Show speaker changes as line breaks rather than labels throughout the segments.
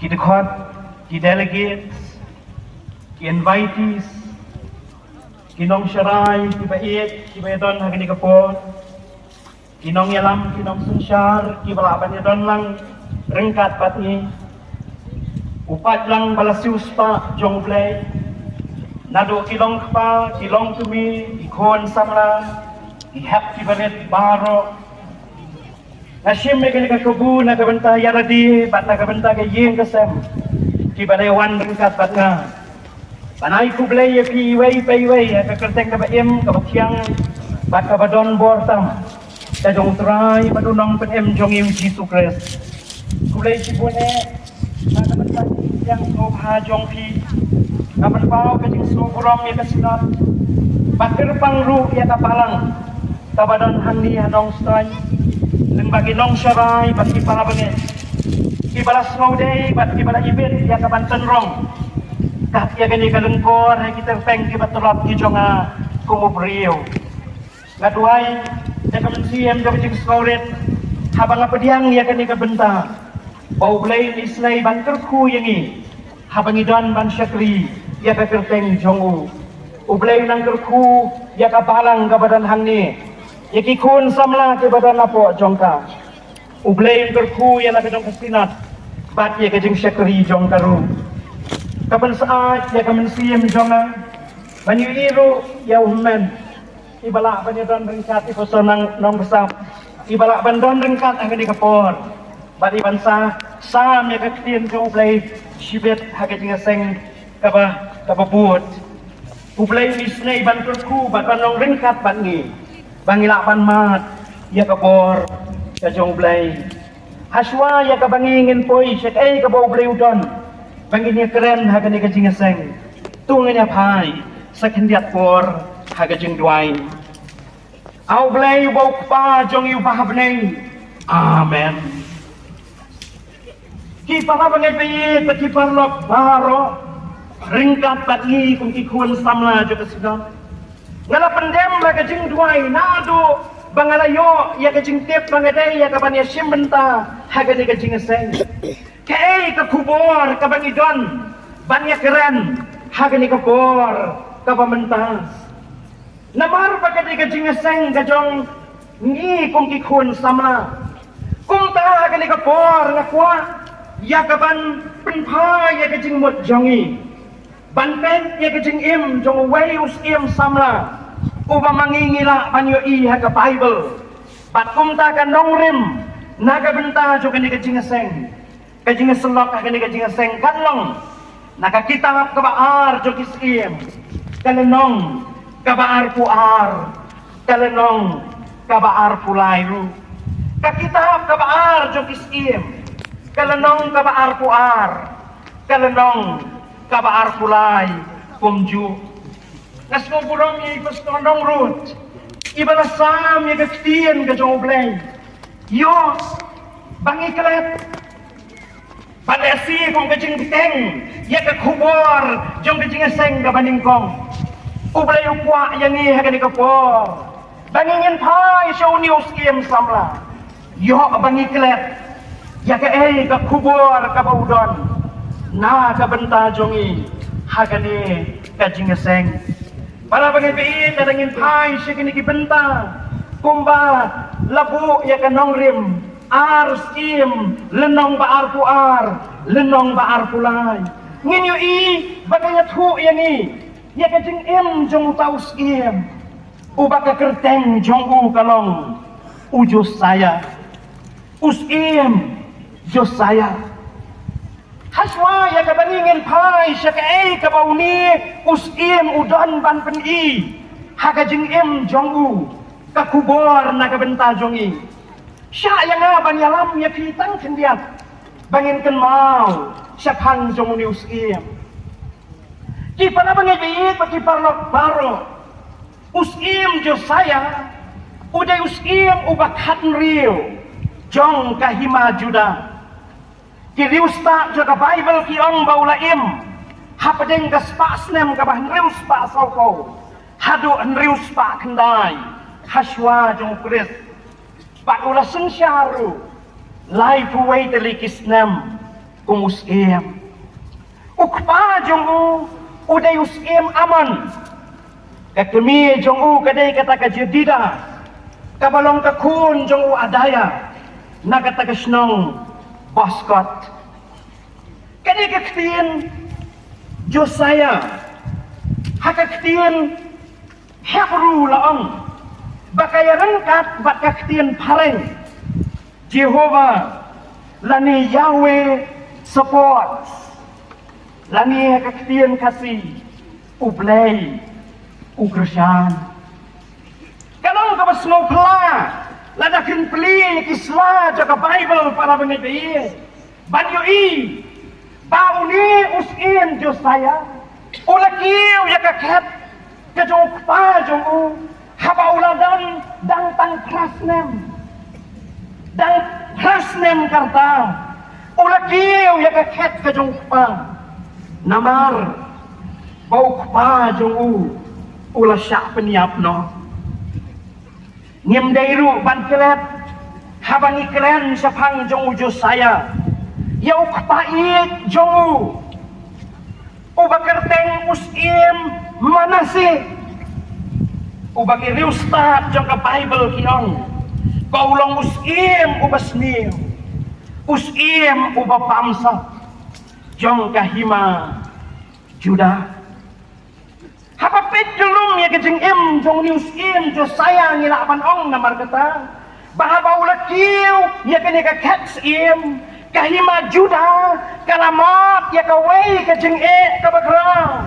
kita khot, kita delegates, kita invitees, kinong syarai, kita iit, kita don hagani kapon, kinong yalam, kinong sunsyar, kita balaban don lang rengkat pati, upat lang balasius pa jong play, nado kilong pa, kilong tumi, ikon samla, ihap kibaret baro. Nasim may kanikakubu na kabanta yaradi, bat na kabanta kayeng kasem, kibalewan rengkat bat nga. Panay kublay ya piway payway, kakerteng kabaim, kabakyang, bat kabadon bortam. Kadong try, madunong penem jong yung Jisu Christ. Kublay sibune, na kabanta yang ngobha jong pi, kapanpaw kajing suburom ya kasinat, bakirpang ru ya kapalang, kabadon handi hanong stray, bagi nong syarai bat kipala bangit kibalas ngauday bat kibala ibit ya kabanten rong kat ya gani kalengkor ya kita peng kibat terap kijonga kumubriyo ngaduay ya kamensiam ya kajing skaurit habang apadiang ya gani kabenta bau blay isnay banterku yangi habang idan ban syakri ya kakerteng jongu ublay nang kerku ya kabalang kabadan hangni yaki kun samla ke badan apo jongka ublay terku yang nak jong kasinat bat ye kajing syakri jong karu kapan saat ya kamen siem jonga banyu iru ya ummen ibala banyadan rengkat iposonang nong besar ibala bandon rengkat akan dikapor bat ibansa sam ya kaktin jong ublay shibet hakajing aseng kaba buot ublay misnay ban terku bat bandong rengkat bat ngi bangilapan mat ya kabor ya jong blay haswa ya kabangingin poi syek kabau blay udon banginya keren hagani kajing aseng tunganya pai sakindiat por hagajing duain au blay bau pa jong yu pahabneng amen ki pahabangai bayi taki parlok baro ringkat bagi kung ikun samla juga sudah ngala pendem la kajing duai nado bangalayo ya kajing tip bangadai ya kaban ya simbenta hagani kajing aseng kay ka kubor kabangidon banya keren hagani kabor kabamenta namar bagadi kajing aseng kajong ngi kung kikun samla kung ta hagani kabor ngakwa ya kaban penpa ya kajing mut jongi banpen ya kajing im jong wayus im samla uba mangingila panyo iha ka Bible bat kumta ka nongrim naga benta jo kani kajing aseng kajing selok kani kajing aseng kanlong naga kitab ka baar jo kisim kalenong ka baar puar kalenong ka baar pulairu ka kitab ka baar jo kisim kalenong ka baar puar kalenong kabaar pulay kumju nasmo burong i pastonong root ibalasam ya kaktian ka joblay yo bangi kalet padasi kong kajing teng ya kakubor jong kajing aseng ka baningkong ublay ukwa yangi hagani kapor bangingin pai siya unius kiem samla yo bangi kalet ya kakubor kabaudon na kabenta jongi hagani kajing aseng para pangipiin nadangin pai siya kini kibenta kumba labu ya kanong rim ar skim lenong baar puar lenong baar pulay nginyo i bagayat hu yani ya kajing im jong taus im ubaka kerteng jong u kalong ujus saya us im jos saya haswa ya kabaningin pai siya ka kabauni usim udon ban pen i hagajing im jongu kakubor na kabenta jongi siya yang nga banyalam ya pitang kendiat bangin ken mau siya pang jongu ni usim ki pana bangibit pati parlok baro usim jo saya uday usim ubakhat riu jong kahima juda kiriusta jaga Bible ki ong baulaim hapadeng ka spasnem ka bah nrius pa sauko hadu nrius pa kendai haswa jong kris pa ula sensyaru life way telikisnem kung usiem. Ukpa jong uday usiem aman. Kakemi jong kaday kata kajudida. Kabalong kakun jong adaya. Nagatagasnong baskot. Kani kaktiin Josiah. Hakaktiin Hebrew laong. Bakayaran kat bakaktiin pareng. Jehovah lani Yahweh support. Lani hakaktiin kasih ublay ugrasyan. Kalong kabas mo pala ladakin peli kisla jaga Bible para mengibi. Banyo bauni usin Josiah. Ulakiw yakakat kajong pa jong haba uladan dang tang krasnem karta ulakiw yakakat kajong pa namar bau pa jong ula syak peniap no ngem dairu ban kelet habang ikren sapang jong Josiah ya ukpait jong ubakerteng usim manasi ubagi riustat jong ka Bible kiong kaulong usim ubasniw usim ubapamsa jong kahima Juda hapapit julum ya kejeng jong ni usim Josiah ngilapan ong namar kata bahaba ulakiw ya kene ka kats kahima Juda kalamot ya kawai kejeng kabakra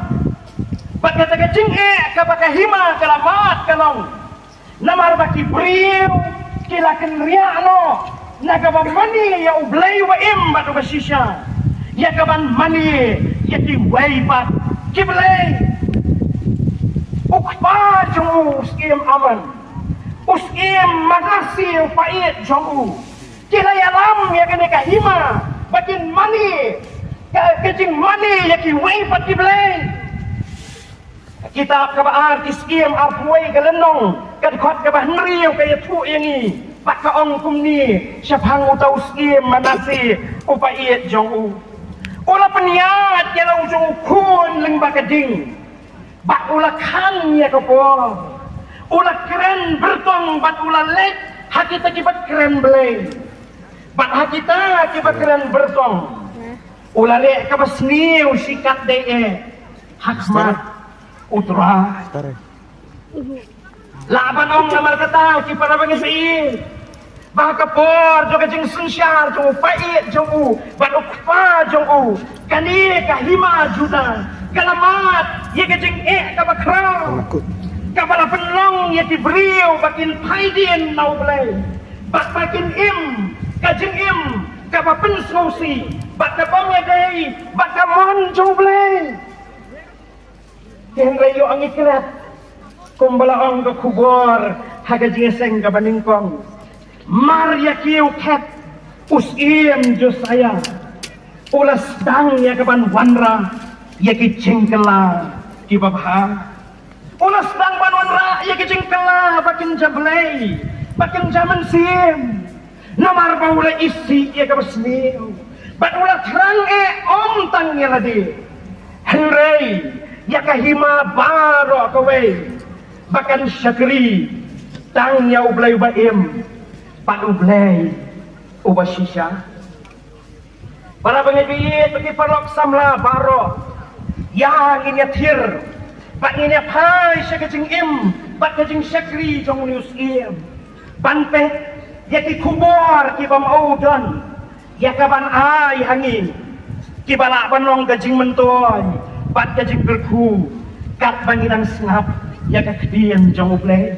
bakata kejeng kabakahima kalamot kanong namar baki priw kilaken riano nagabamani ya ublay wa batu basisya ya kaban mani ya tiway bat kiblay ukpa jong uskim aman uskim manasi pait jong kila yalam ya kene kahima bakin mani kejing mani ya ki wei pat kiblay kitab kabaan kiskim arpuai kalenong kadkhot kabah nriu kaya tu yangi pakaong kumni syapang utau skim manasi upait jong ula peniat ya lau jong kun leng bakading bak ula kan ya kapo ula keren bertong bat ula lek hakita kibat keren belai bat hakita kibat keren bertong ula lek kabasniu sikat dee hakmat utra laban ong namar kata kipara bangisi bakapor jo kajing sunsyar jo pait jo bat ukpa jo kani kahima Juda kalamat ye kajing kabakra kabala penlong ye tibriu bakin paidin nau blay bat bakin kajing kabapen sausi bat kabang yadai bat kamon jo blay Henry yo ang iklat kumbalaong ka kubor hagajing seng ka baningkong Maria kiu ket usim Josiah ulas dang ya kaban wanra ya ki cengkela ki babha ulas dang ban wanra ya ki cengkela bakin jablay bakin zaman sim namar baula isi ya kabasniu bat ulah terang om tang ya ladi Henry ya kahima baro kawe bakan syakri tang ya ublay baim pan ublay ubasisya para pengibiyit bagi parok samla baro yang inyathir pak inyapai syakajing pak kajing syakri jong nius panpe ya ki kubor ki bamaudon ya kaban ay hangin ki balak panong kajing mentoy pat kajing berku kat banginan snap ya kakdian jong ublay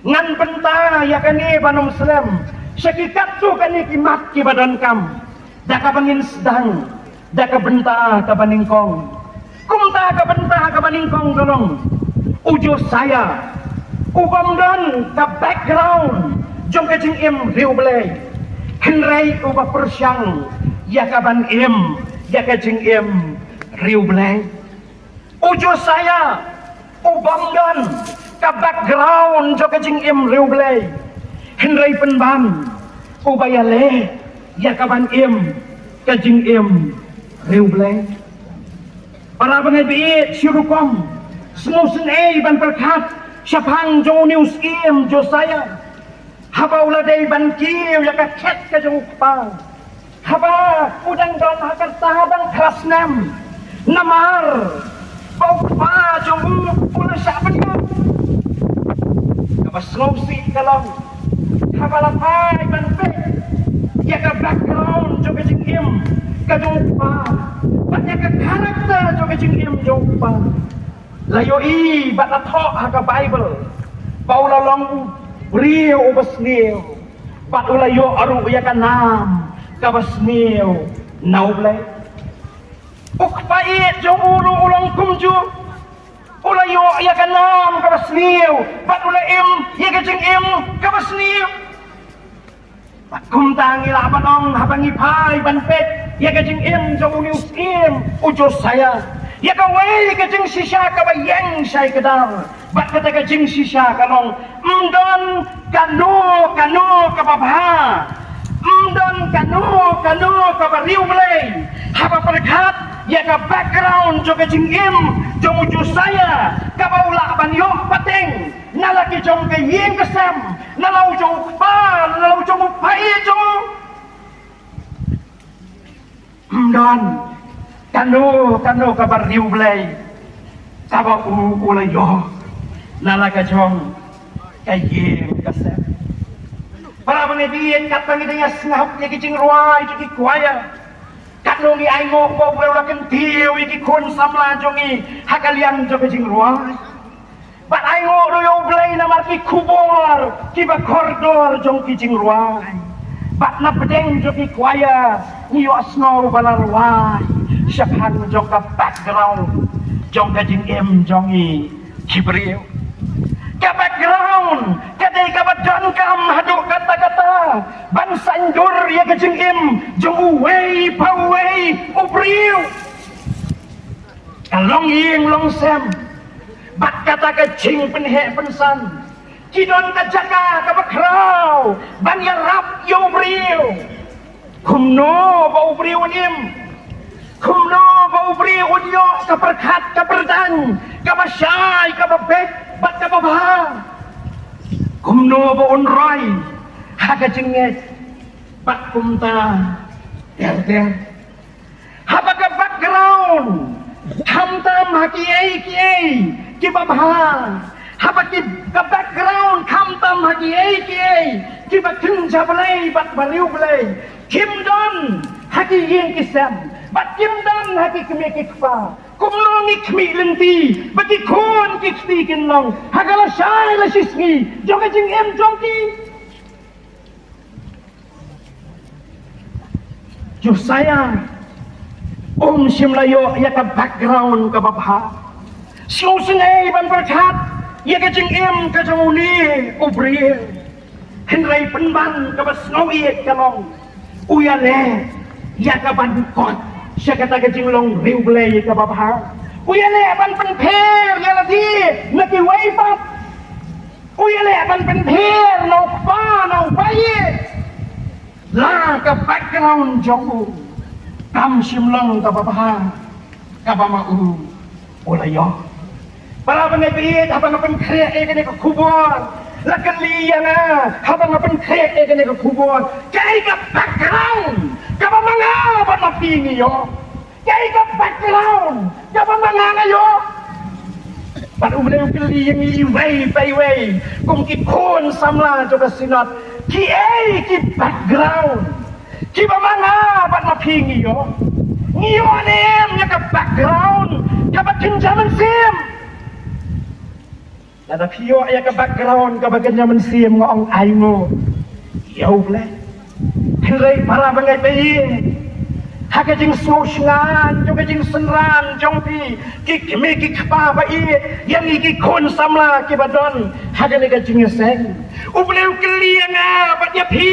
ngan benta ya kani banom Muslim syakikat tu kani kimat ki badan kam daka bangin sedang daka benta ka baningkong kumta ka benta ka baningkong tolong ujo saya ugamdan ka background jong kajing riu blay henry uba persyang ya kaban ya kajing riu blay ujo saya ubamdan ka background jo kajing riu blay henry penban ubayale ya kaban kajing em reu blay para bangai bi syurukom smusen ban perkat syapang jong news em Josiah haba uladai ban kiu ya ka ket ka jong pang haba udang don hakar tahadang krasnam namar bau pa jong ula syapan ka kaba slosi kalong haba lapai ban pe ya ka background jong kajing em ka jong pa banyak ka karakter jong kajing em jong pa layo i bat la thok haka Bible bau la long brio ubasnil bat ulayo aru ya ka nam ka basnil nauble ukpai jong ulu ulang kumju ulayo ya ka nam ka basnil bat ulaim ya ka jing im ka basnil bat kum tangi la banong habangi pai ban pet ya ka jing im jong unius im ujo saya ya ka wei ka jing sisha ka ba yang sai ka dal bat kata ka jing sisha ka long mdon kanu ka ba bha mdon kanu ka ba riu blay haba perkat ya ka background jo ka jing im jo uju saya ka ba ula ban yo pateng nalaki jong ka yeng ka sam nalau jong pa nalau jong pai jo mdon kanu ka ba riu blay ka ba ula yo nalaka jong kayeng kasem para penedian kat pangidanya snap ya kicing ruai juki kuaya kat nungi ai ngok bo wala kentiu iki kun samla jongi hakalian jo kicing ruai bat ai ngok do yo blai na marki kubor ki ba koridor jong kicing ruai bat na pedeng joki kuaya ni yo asno bala ruai syaphan jong ka background jong kajing em jongi kibriu ka background kadai ka badon kam haduk kata-kata ban sandur ya kajing im jong uwei pawei ubriu kalong ying long sem bat kata kajing penhe pensan kidon ka jaka ka bakrau ban ya rap yo ubriu kumno ba ubriu nim kumno ba ubriu unyo ka perkat ka perdan ka masyai ka babek bat ka babha kumno ba unroy haka jinget bat kumta der haba ka background hamtam haki ei ki babha haba ki ka background hamtam haki ei ki ba kin jablay bat baliu blay kim don haki yin kisam bat kim don haki kme kikpa kumlongi kmi lenti bagi kon kikti kinlong hagala syai la sisngi joga jing em jongki Josiah simlayo ya ka background ka babha siusnei ban berkat ya ka jing em ka jonguni ubri henrai penban ka basnoi kalong uyale ya ka ban kot siya kata ka jing long riu blay ka babha uyale ban pen pher ya lati naki wai pat uyale ban pen pher no pa no baye la ka background jong kam simlong ka babha ka bamau ulayo para bangai habang pen kre e ka kubor lakan liyana habang pen kre e ka kubor kai ka background kaba mga ba mapingi yo kay ka background kaba mga ngayo pat umlay pili yang iway payway kung kikon samla jo ka sinat ki ay ki background ki ba mga ba mapingi yo ngiyo anem ya ka background kaba kinjaman sim nada piyo ya ka background kaba kinjaman sim ngong ay mo yo blay Hilai para bangai bayi haka jing smosngan juga jing senran jongpi kikmi kikpa bayi yang iki kon samla kibadon haka lega jing seng ubleu kelianga batnya pi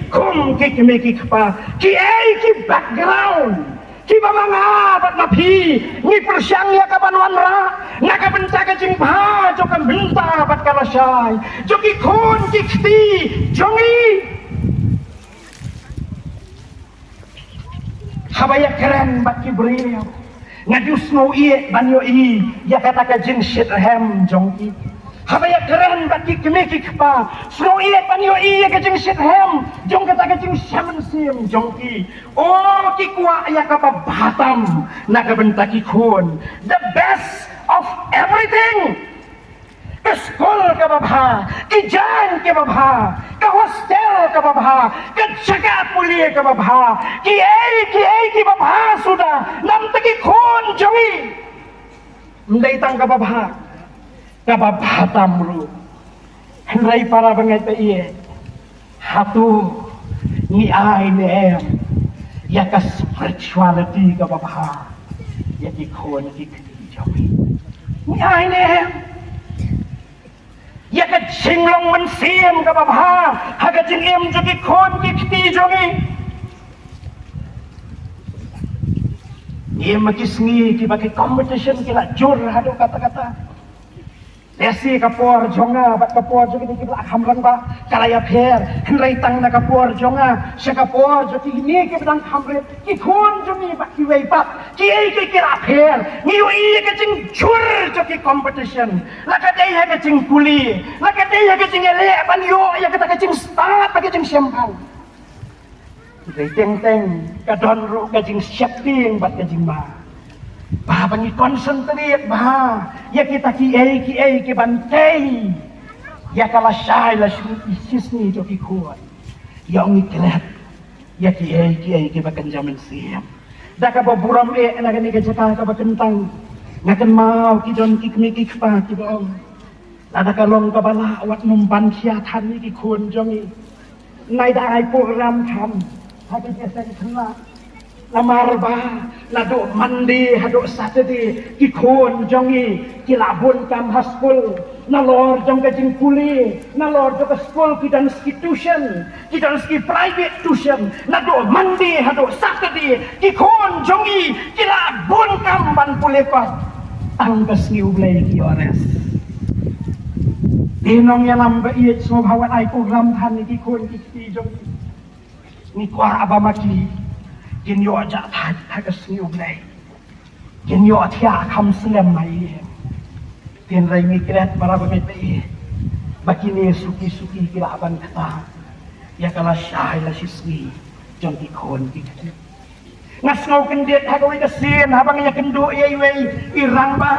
kum kikmi kikpa ki ai ki background ki bamanga bat mapi ni persyang ya kapan wanra ngaka benta ka jing pa jokam benta bat kalasai joki kon kikti jongi habaya keren bat kibril ngadus no ie banyo i ya kata ka jin shit hem jong i habaya keren bat ki kemeki kpa sno ie banyo i ya ka jin shit hem jong kata ka jin shaman sim jong i oh ki kwa ya ka batam na ka bentaki khon the best of everything ke sekolah ke babha, ke jalan ke babha, ke hostel ke babha, ke jaga mulia ke babha, ki babha sudah, nam teki khon jongi, mendai tang ke babha tamru, henrai para bangai pe iye, hatu ni ai ne em, ya ke spirituality ke babha, ya ki khon ki jongi, ni ai ne em. Ya ka jinglong man sim ka babha ha ka jing em jo ki khon ki khti jongi em ki sngi ki ba ki competition ki la jur hado kata-kata lesi ka por jonga bat ka por jo ki la khamrang ba kalaya pher khnrai tang na ka por jonga se ka por jo ki ni ki bang khamre ki khon jongi ba ki wei ba ki ei ki la pher ni ui ka jing jur jo ki competition la ka dei ha ka jing kuli la ka dei ha ka jing ele ban yo ya ka jing start ba ka jing sempang dei teng ka don ru ka jing siap ting bat ka jing ma ba bangi concentrate ba ya kita ki bantai ya kala shai la shisni jo ki kuat yang iklat ya ki bakan jaman siam da ka buram na ka ni ka jaka ka bakentang ngakan mau ki don ki mi ki pa ki bong la da ka long ka bala wat numpan sia than ni ki khun jongi nai da ai program tham ha ki sen thla lamar ba la do mandi hado saturday ki khon jongi ki labun kam haskul na lor jong ka jing kuli na lor jo ka school ki dan institution ki dan ski private tuition na do mandi hado saturday ki khon jongi ki labun kam ban pule ko ang gasni ublay ki ores dinong yalam ba iet so bhawan ai program than ni ki khon ki jongi ni kwa abamakiกินโยจะทักสิวเลยกินโยที่อาคำเสื่อมไหมเตียนไรมีเกล็ดมาราบไม่ไปบักินีสุกีกิลาบันตายากลาชายลาชิสกีจนที่คนที่งัสเงากันเดียดทักวิกเซียนหาบางอย่างกันดูเอเวอีรังบะ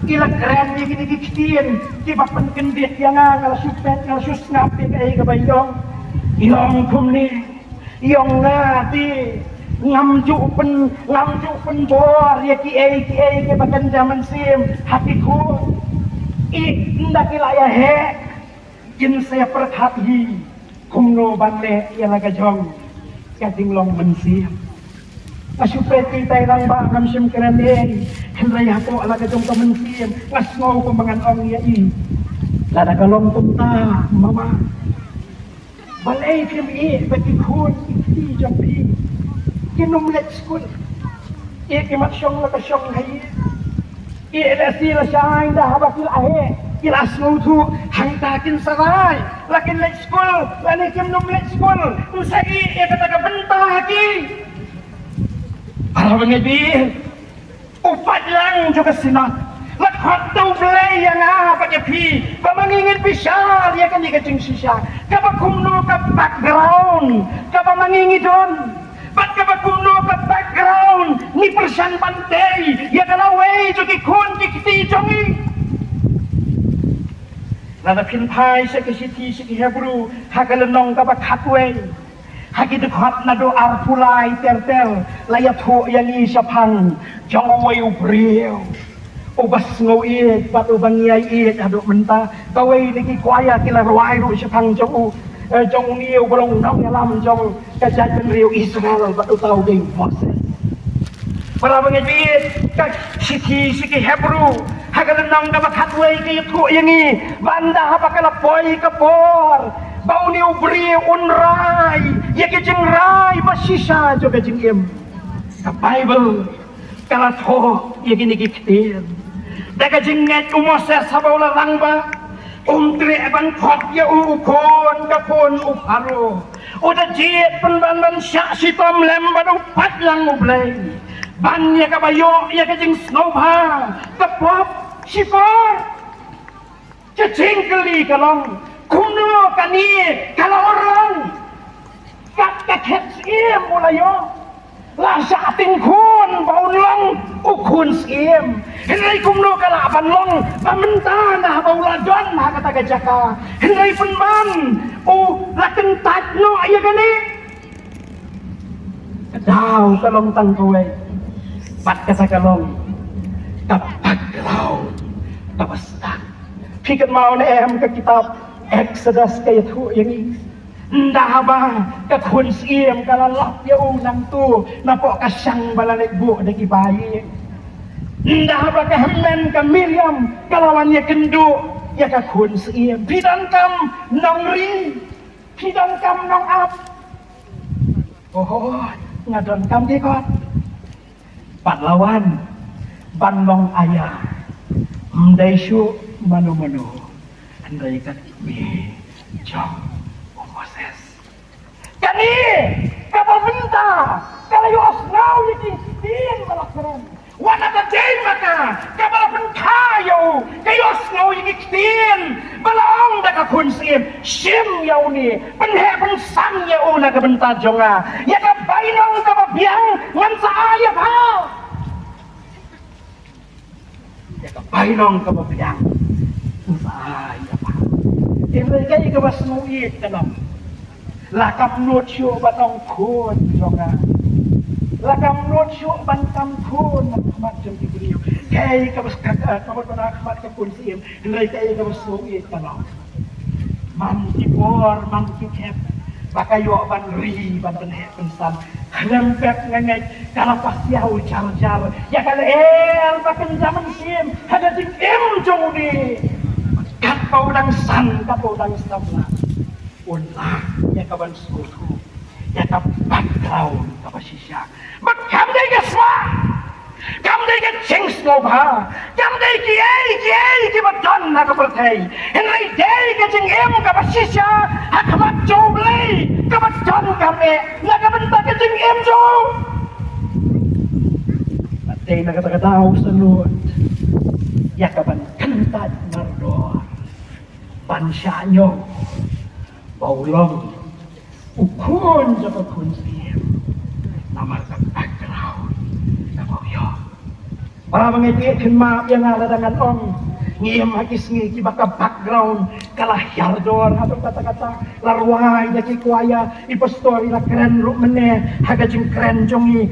อีละแกรนยี่กินกิเตียนที่บักเป็นกันเดียดยังงากลาชุดเป็ดกลาชุดsnapไปกับใบยองยองคุมนี่ยองงาที่ngamju pen bor ya ki ke bakan zaman sim hatiku indah kila ya he jin saya perhati kumno banle ya laga jong ka dinglong mensim asupet kita irang ba ngam sim kerane henrai hako laga jong ka mensim ngasno kumbangan ong ya i lada kalong tumta mama balai film bagi kun ti jong pi kinum let school kimat syong la ka syong hai la si la shang da habakil ahe kilas no tu hang ta kin sarai lakin let school lani kinum let school usai kata ka bentah ki para bengebi upat lang juga sinat lakhat tu blay yang apa ke pi pamangingin pisal ya kan ni ka jing sisa ka bakumno ka background ka pamangingi don Ba't ka ba kuno ka background ni persan pantai ya kalaway jo ki khon ki kiti jongi lada pinpai sa kisiti sa Hebrew hakalanong ka ba khatway haki de khat na do arpulai tertel laya tho yani sa phang jongway ubriel ubas ngoy pat ubangiyay it ado menta kaway lagi kwaya kila rawai ro sa phang jongu trong yêu bông nong lam trong cái trái bên riêu Israel bắt đầu tàu đình Moses. Para pengebi siki Hebrew hagalan nong ka bakatway kay tu yangi banda ha pakala poy ka por bau ni ubri unrai ya ke jeng rai masisa jo ka jeng em ka Bible kala tho ya gini kitin da ka jeng ngat Moses sa baula langba Tri ban khot ya ukon kapon uparo. Udah jiet ban syak sitom lem ban upat lang ublay. Ban ya kabayo ya kajing snowha. Kapop sifar. Cacing keli kalong. Kuno kani kalau orang. Kat ket siem mulayo. Lasa ating kun baun long ukun siem. Henry kumno kala ban long pamenta na baula don ha kata gajaka. Henry penban laken tat no aya gani. Kadau kalong tangkoy. Pat kata kalong kapak lau tabasta. Pikan mau na em ke kitab Exodus kaya tu yang ini. Ndah ba ka kun siem kala lap ya nang tu napok kasyang balanek bu de kibayi. Ndah ba ka hammen ka Miriam kalawan ya kendu ya ka kun siem pidan kam nong ri pidan kam nong ap. Oh ngadon kam di kot. Patlawan ban long ayah. Mdai syu manu-manu. Andai kat mi jong Moses. Kani kapal benta kalau you osnau yiki din malakran. Wana ka day maka kapal benta yo kayo osnau yiki din balong da ka kunsim sim yaw ni penhe pensang yaw na ka benta jonga ya ka bainong ka babiang ngan sa ayat ha. Ya ka bainong ka babiang ngan sa ayat ha. Mereka yang kewas nuit dalam lakam nutsyo banong kun jonga lakam nutsyo bantam kun macam itu beliau kayak kewas kakak kawan benak mat kepun sim mereka yang kewas nuit dalam mantipor mantip maka yo ban ri ban penhe pensan lempet ngengek kalau pas yau jar ya kalau bahkan zaman sim ada di jong ni kapau dang sabla ulah ya kaban suku ya kap background kapasisya but kam dai ga swa kam dai ga ching slobha kam dai ki badon na kapertai henry dai ga ching em kapasisya hakamat joblei kabadon kame na kabenta ga ching em jo patay na katagadaw sa Lord ya kaban kantad mardor pansyanyo baulong ukun sa pagkunsiyem namar sa background na bawyo para mangitikin maap yung aladangan ong ngiyam hakis ngi baka background kalah yardor atau kata-kata larway na kikwaya ipastori la keren rumene haga jing keren jongi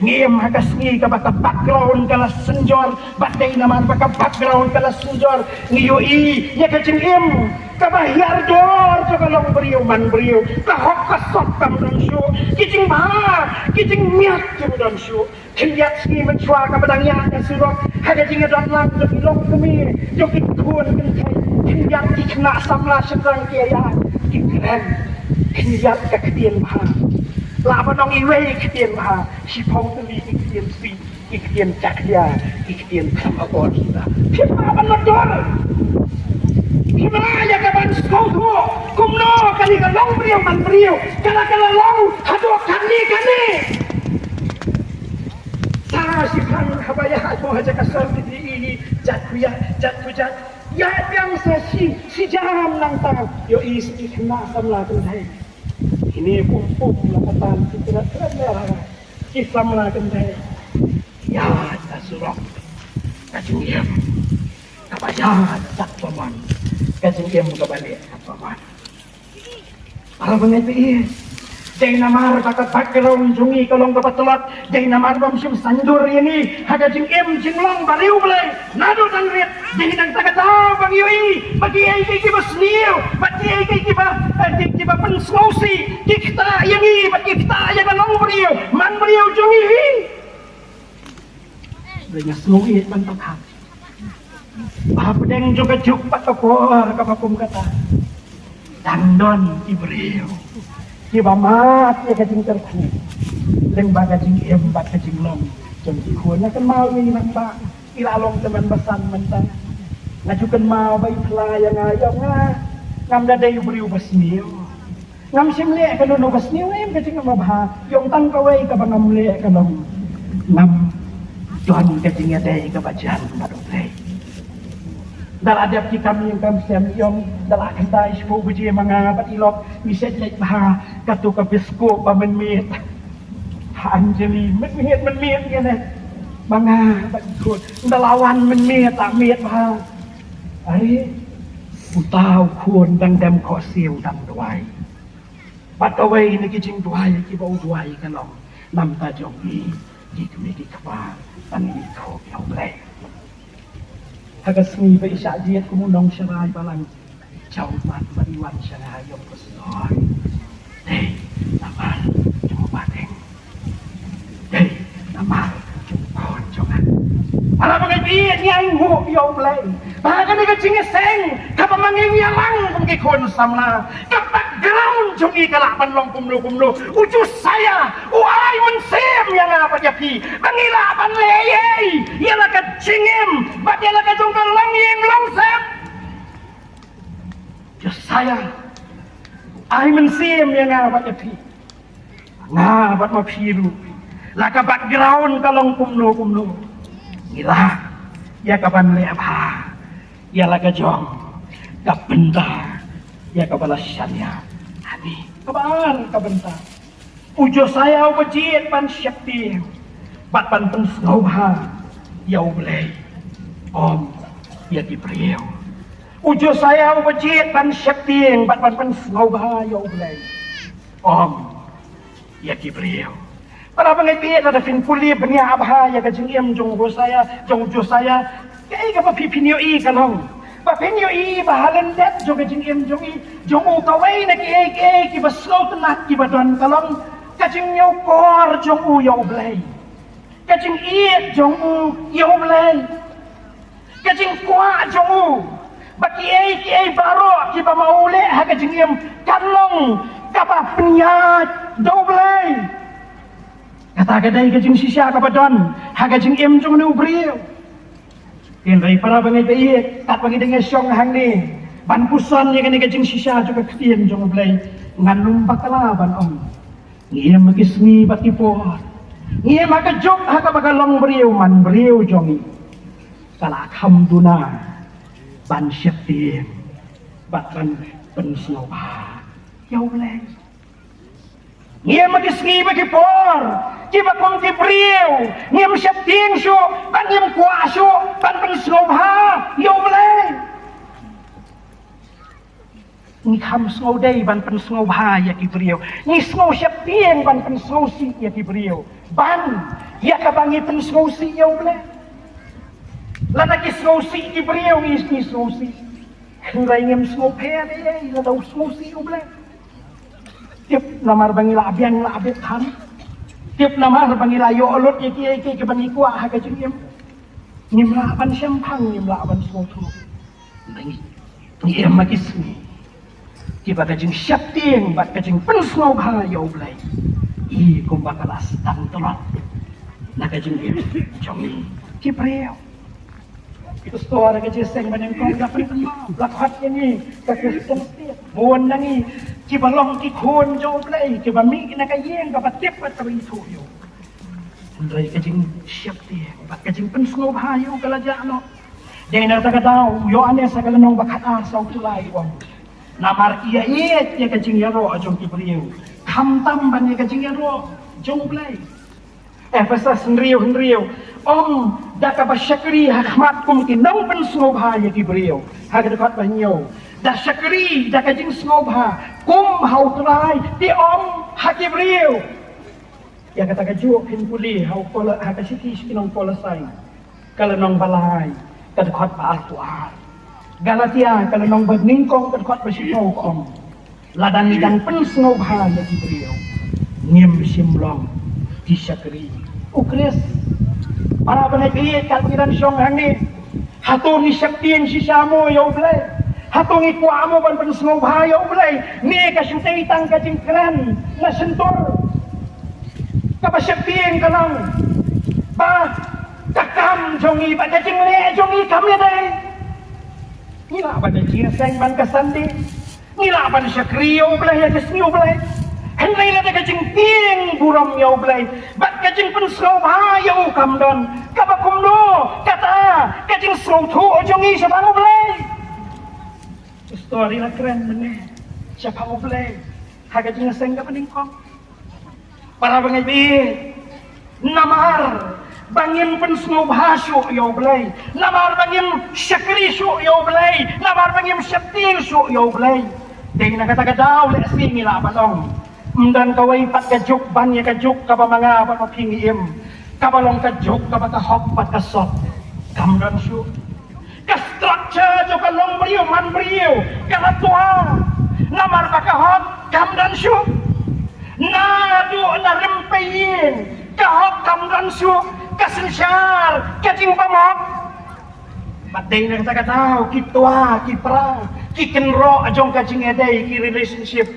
ngiyam hagas ngi baka background kalah senjor batay naman baka background kalah senjor ngiyoi ya kajing im kabah yardor so kalong beriu kahok kasot kam dong syu kijing miat jim dong syu kinyat ski mencua kabadangnya na surok haga jing don lang so ilong kami yung ikun kinyat kikna samla syedang kiaya kikren kinyat kakdien maha lama nong iwe ikdien maha sipong teli ikdien si ikdien cakya ikdien kamabon kita kita menodor Himaya kaban skoto kumno kali kalong man beriu kala long hado kani sa si kan habaya hado haja kasal di ini jat ya yang sa si jam nang tang yo isi kena samla kendai ini pum lakatan kira-kira si samla kendai ya tasurok kajungiem kabayan tak paman kajing em kabalik kapaman para mengeti dai namar bakat background jungi kalong kapatelat dai namar bam sim sandur ini haga jing em jinglong bariu belai nado dan ret dai nang takata bang yoi bagi ai ki basniu bagi ai ki ba penslosi kita yangi bagi kita yang long bariu man bariu jungi dengan sloi bantak Apdeng juga jumpa kapor kapakum kata dandon ibreu kibamat ya kajing terku leng baga jing embat kajing long jeng dikunya kan mau ini nampak ilalong teman besan mentang ngajukan mau bayi pelayang ayam ngam dadai beriu basniu ngam simle kalau no basniu kacing ngam bah yong tang kawai ka bangam le kalau ngam tuan kacing adai ka bajan madulai dal adap ki kami yang kami siam yong dal akan tai spo buji manga patilok miset lek bah katu ka bisko pamen mit anjeli mit ngene manga bakut dalawan men mit tak mit bah ai utau kuon dang dam kho siu dang duai bat away ni kijing duai ki bau duai kalong nam ta jong ni ki tu ni kapa tan ni kho yo ble hagasmi ba isa diet kumunong syarai balang chau mat bariwan syarai yo pesoi dei namal cuma bateng dei namal kon jongan ala bagai biet nyai ho yo ble bahkan ni kecing seng kapa mangi wialang kumki kon samla kapa ground jungi kala panlong kumlo uju saya uai mensem yang apa dia pi mangila pan leyei ialah kecingem bat ialah kajong long yang long sem uju saya ai mensem yang apa dia pi ngabat ma piru la ka background kalong kumlo gila ya kapan le apa ialah kajong kapenda ya kepala syariah ani kabar kabentar ujo saya ubejit pan syakti bat pan pensauha ya ublei om ya diprieu ujo saya ubejit pan syakti bat pan pensauha ya ublei om ya diprieu para pengetik ada fin kuliah benia abha ya kajengiem jong ujo saya kaya ka pipinyo i kalong papinyo i bahalan det jong kajing jong u kawai na ki baslo tenat ki badon kalong kajing yo kor jong u yo blay kajing i jong u yo blay kajing kwa jong u baki ki baro ki ba maule ha kajing kalong kapa penyat do blay kata kadai kajing sisya ka badon ha kajing jong nu brio Indai para bangai baik, tak bangai dengan syong hang ni. Ban pusan yang kena kajing sisa juga ketiem jong belai ngan lumpak kalaban om. Ngia makismi bati por. Ngia maka jok haka baka long beriu man beriu jongi. Kala kham duna ban syek tiem bat ban pensnoba. Yau belai. Ngia makismi bati por. Kiba kong ti beriu, ngiem syap ting syu, ban ngiem kwa syu, ban pensnob ha, yo belai. Ni kham snow day ban pensnob ha ya ki beriu, ni snow syap ting ban pensnob si ya ki beriu, ban ya ka bangi pensnob si yo belai. Lana ki snow si ki beriu ni snow si, hendak ngiem snow pe deh, lada snow si yo belai. Tiap lamar bangi labian labet kan. Tiap nama panggil ayo olot ye ki bangi kuah ha kajing nimla ban syampang nimla ban sotu bangi ye makisni ki ba kajing syapting bat kajing pensno bha yo blai i kum bakalas tan tolot na kajing jomi ki preo itu story kajing seng baneng kong dapat lakhat ini kakek setiap bon nangi ki balong ki khon jo blai ki ba mi na ka yeng ka patip pa tawi thu yo ndai kajing syap ti ba kajing pensno bhayo kala jano dei na ta ka daw yo ane sa kala nong bakat a sa tulai wam namar iya iet ya kajing yaro ajong ki priu kham tam ban ya kajing yaro jong blai pasal henriu om da ka ba syakri hikmat kum ki nong pensno bhayo ki priu ha ka dekat banyo da syakri da kajing snobha kum hau trai ti om hakibriu ya kata kaju pin puli hau pola haka siti skinong pola sai kala nong balai kad khot ba altuar galatia kala nong badningkong kad khot ba sino om ladang idang pen snobha ya kibriu ngiem simlong ti syakri ukres para banai kalkiran syong hangi hatu ni syaktin sisamo ya ublai hatong ikwa mo ban pensno bahayo ulay ni ka syutay tang kajing kran na sentor kapasyapting kanang ba kakam jongi ba kajing le jongi kam ya day ngila pada jinseng ban kasandi ngila pada syakriyo belai ya kesniyo belai henlai lada kajing ting buram yau belai bat kajing pensau bahayau kamdon kabakumno kata kajing sroutu ojongi siapa belai story lah keren bener siapa belai haga jinseng ka peningkong para bangai namar bangin pensau bahasyo yau belai namar bangin syakri syuk yau belai namar bangin syaktir syuk yau belai ding na kata-kata oleh singi lah balong dan kawai pat kajuk ban ya kajuk kaba mga pat mapingiem kabalong kajuk kaba kahop pat kasot kamdan syuk ka structure jo kalong beriu man beriu kalatua namar pakahop kamdan syuk nadu na rempeyin kahop kamdan syuk kasensyar kajing pamok baday na kata-kata kitwa kipra kikenro ajong kajing edai ki relationship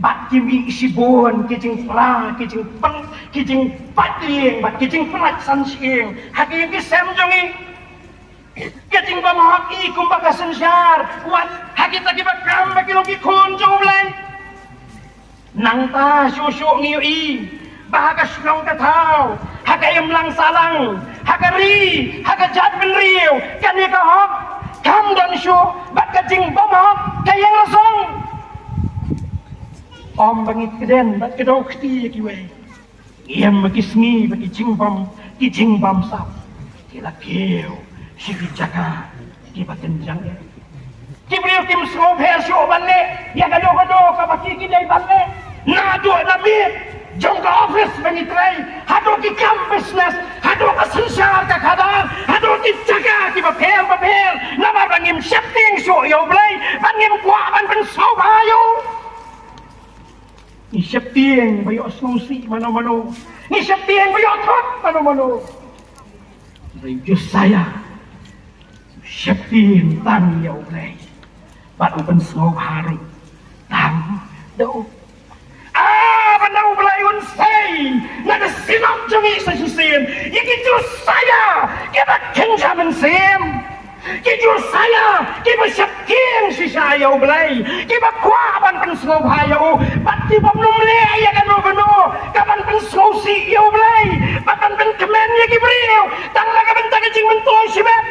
bat kimi isibon kijing pra kijing pen kijing patling bat kijing prat sansing haki ki semjongi kijing pamok i kumbaka sensyar wat haki tagi bakam baki logi kunjung ulai nang ta susu ngiyo i bahaga sunong katau haga imlang salang haga ri haga jad benriu kan ya kahok kam dan syu bat kajing pamok kayang rasong om bangit keden bat kedau keti kiwe iem bagi sengi bagi jingbam sap kila keu sigi jaga ki bakenjang kibriu kim srob her syu banle ya gado ka baki kidai banle na do na mit jong ka office bangitrai hado ki kam business hado ka sensar ka kadang hado ki jaga ki bapel nama bangim shifting syu yo blai bangim kwa ban ben sau bayo ni shifting bayo asnusi mano ni shifting bayo thot mano Diyos saya shifting tang yo blai bat ben sau haru tang do Bandau belayun say nada sinap jongi sa sisin ikitu saya kita kenjaman sim kitu saya kita syakir si saya belay kita kuaban pensau hayo bat kita menumle ya kan no kapan pensau si yo belay bakan pen kemen ya kibriu tang laga bentang jing mentoy sibet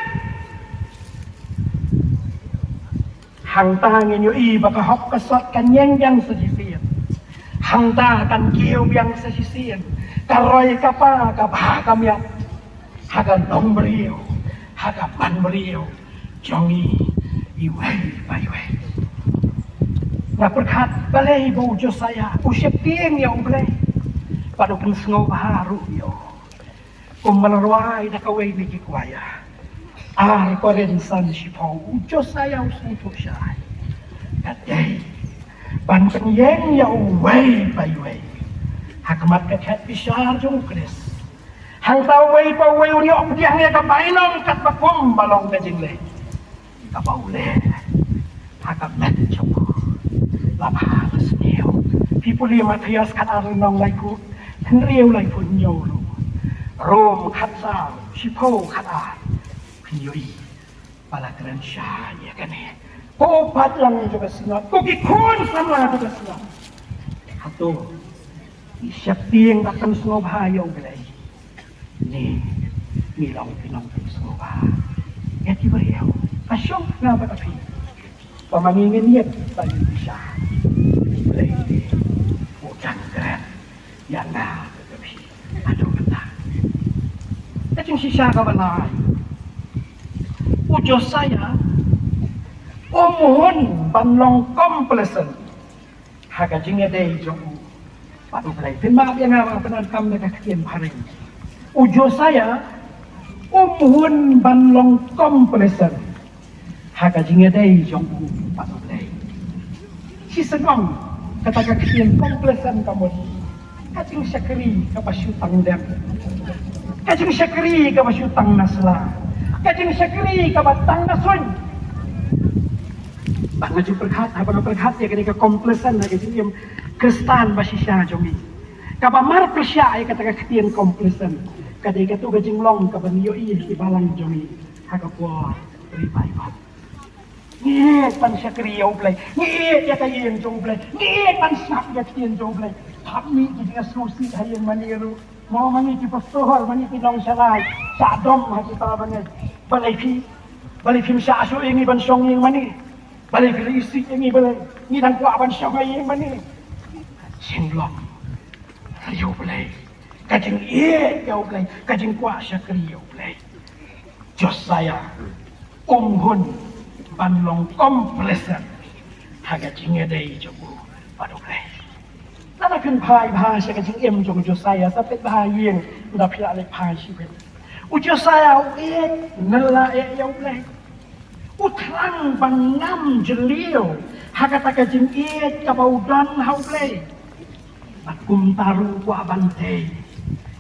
hang tangin yo i baka hop kasot kanyeng yang sa sisin hangta kan kieu yang sesisian karoi kapa kapah kamyat hagan tong beriu hagapan beriu jongi iwei baiwei na perkat balai bau jo saya usip tieng yang balai pada pun sengau baru yo melarwai na kawai bigi kwaya korensan sipau jo saya usutuk syai kadai ban penyeng ya uwei bai wei hakmat kacat bisyar jung kres hang tau wei pa wei uni om diang ya kabainom kat bakum balong kajing le ka baule hakamet chopo labha lesneo pipuli matias kat arunong laiku henriu lai pun nyolo rom khatsa sipo khata pioi pala keren sya ya kane Opat lang juga sengat, kukikun sama juga sengat. Hato, isyap tiyeng akan sengob hayaw galay. Ni, nilaw pinang sengob ha. Yati bariyaw, asyong nga ba kapi? Pamangingin yat, tayo siya. Galay, utang keren. Yan nga, kapi. Ano kata? Kacing siya ka balay. Udyos saya, umuhun banlong komplesen haga jinga day jong padu play timba yang nga penangkam na kakien paring ujo saya umuhun banlong komplesen haga jinga day jong padu play si senong kata kakien komplesen kamu kacing syakri kapasyutang dem kacing syakri kapasyutang nasla kacing syakri kabatang nasun Bang ngaju perkat, abang perkat ya ketika komplesan lagi jadi yang kristan basisya jongi. Kabamar persya ay kata katian komplesan. Kadai tu gajing long kabaniyo i balang jongi. Hakapo ribay ba. Ngiit pan siya kriyaw play. Ngiit ya kayin jong play. Ngiit pan siya kiyan jong play. Kami kita susi hayan maniru. Mau mani ki pastor mani ki dong salai. Sa dom ha kita banget. Balai phim sa aso ingi ban song yang mani. Balai isi ingi balai. Ni dan kuat ban song yang mani. Singlom. Kriyaw play. Kajing kriyaw play. Kajing kuat siya kriyaw play. Josiah Hun Banlong komplesen haga jinge dei jogu padoklay nana kun phai bha se ka jing em jong Josiah sa pet bha yeng da phila le phai shi pet u Josiah nela yau play u thrang bangam jelio haga ta ka jing ka baudan hau play bakum taru ku abante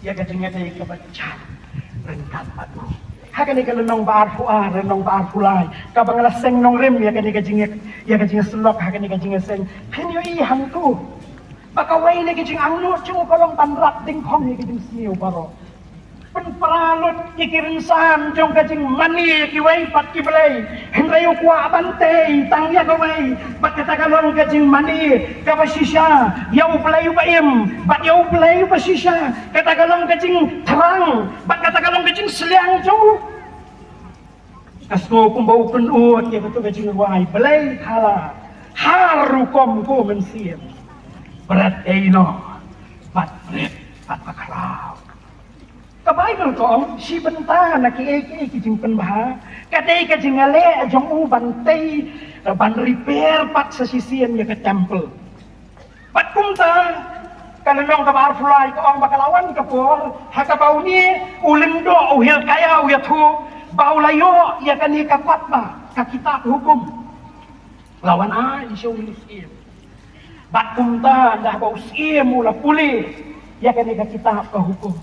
ya ka jinge dei ka baca rengkat padu hakani ka lenong baar fuar lenong baar fulai ka bangala seng nong rem ya kani ka jinge selok hakani ka jinge seng penyo I hangku baka wai ne ka jing anglo chu kolong tanrak ding khong ni ka jing sniu baro pen pralut ikirin san jong ka jing mani ki wai pat ki blai henrayu kwa bante tang ya ka wai bat ka tagalong ka jing mani ka basisya yau blai ba im bat yau blai ba sisya ka tagalong ka jing terang bat ka tagalong ka jing seliang chu Asko kumbau penut ya betul kecil wai belai kala haru kom ko mensiam berat eino pat berat pat pakalau ka Bible ko si benta na ki jing penbah ka dei ka jing ale jong u bantai ban repair pat sa sisian ya ka temple pat kumta kalau nong ka bar fulai ko ang bakalawan ka por hakabau ni ulindo uhil kaya uyatu bau layo ya kan ka fatwa ka kitab hukum lawan isu muslim bat kumta dah bau sim ula puli ya kan ka kitab ka hukum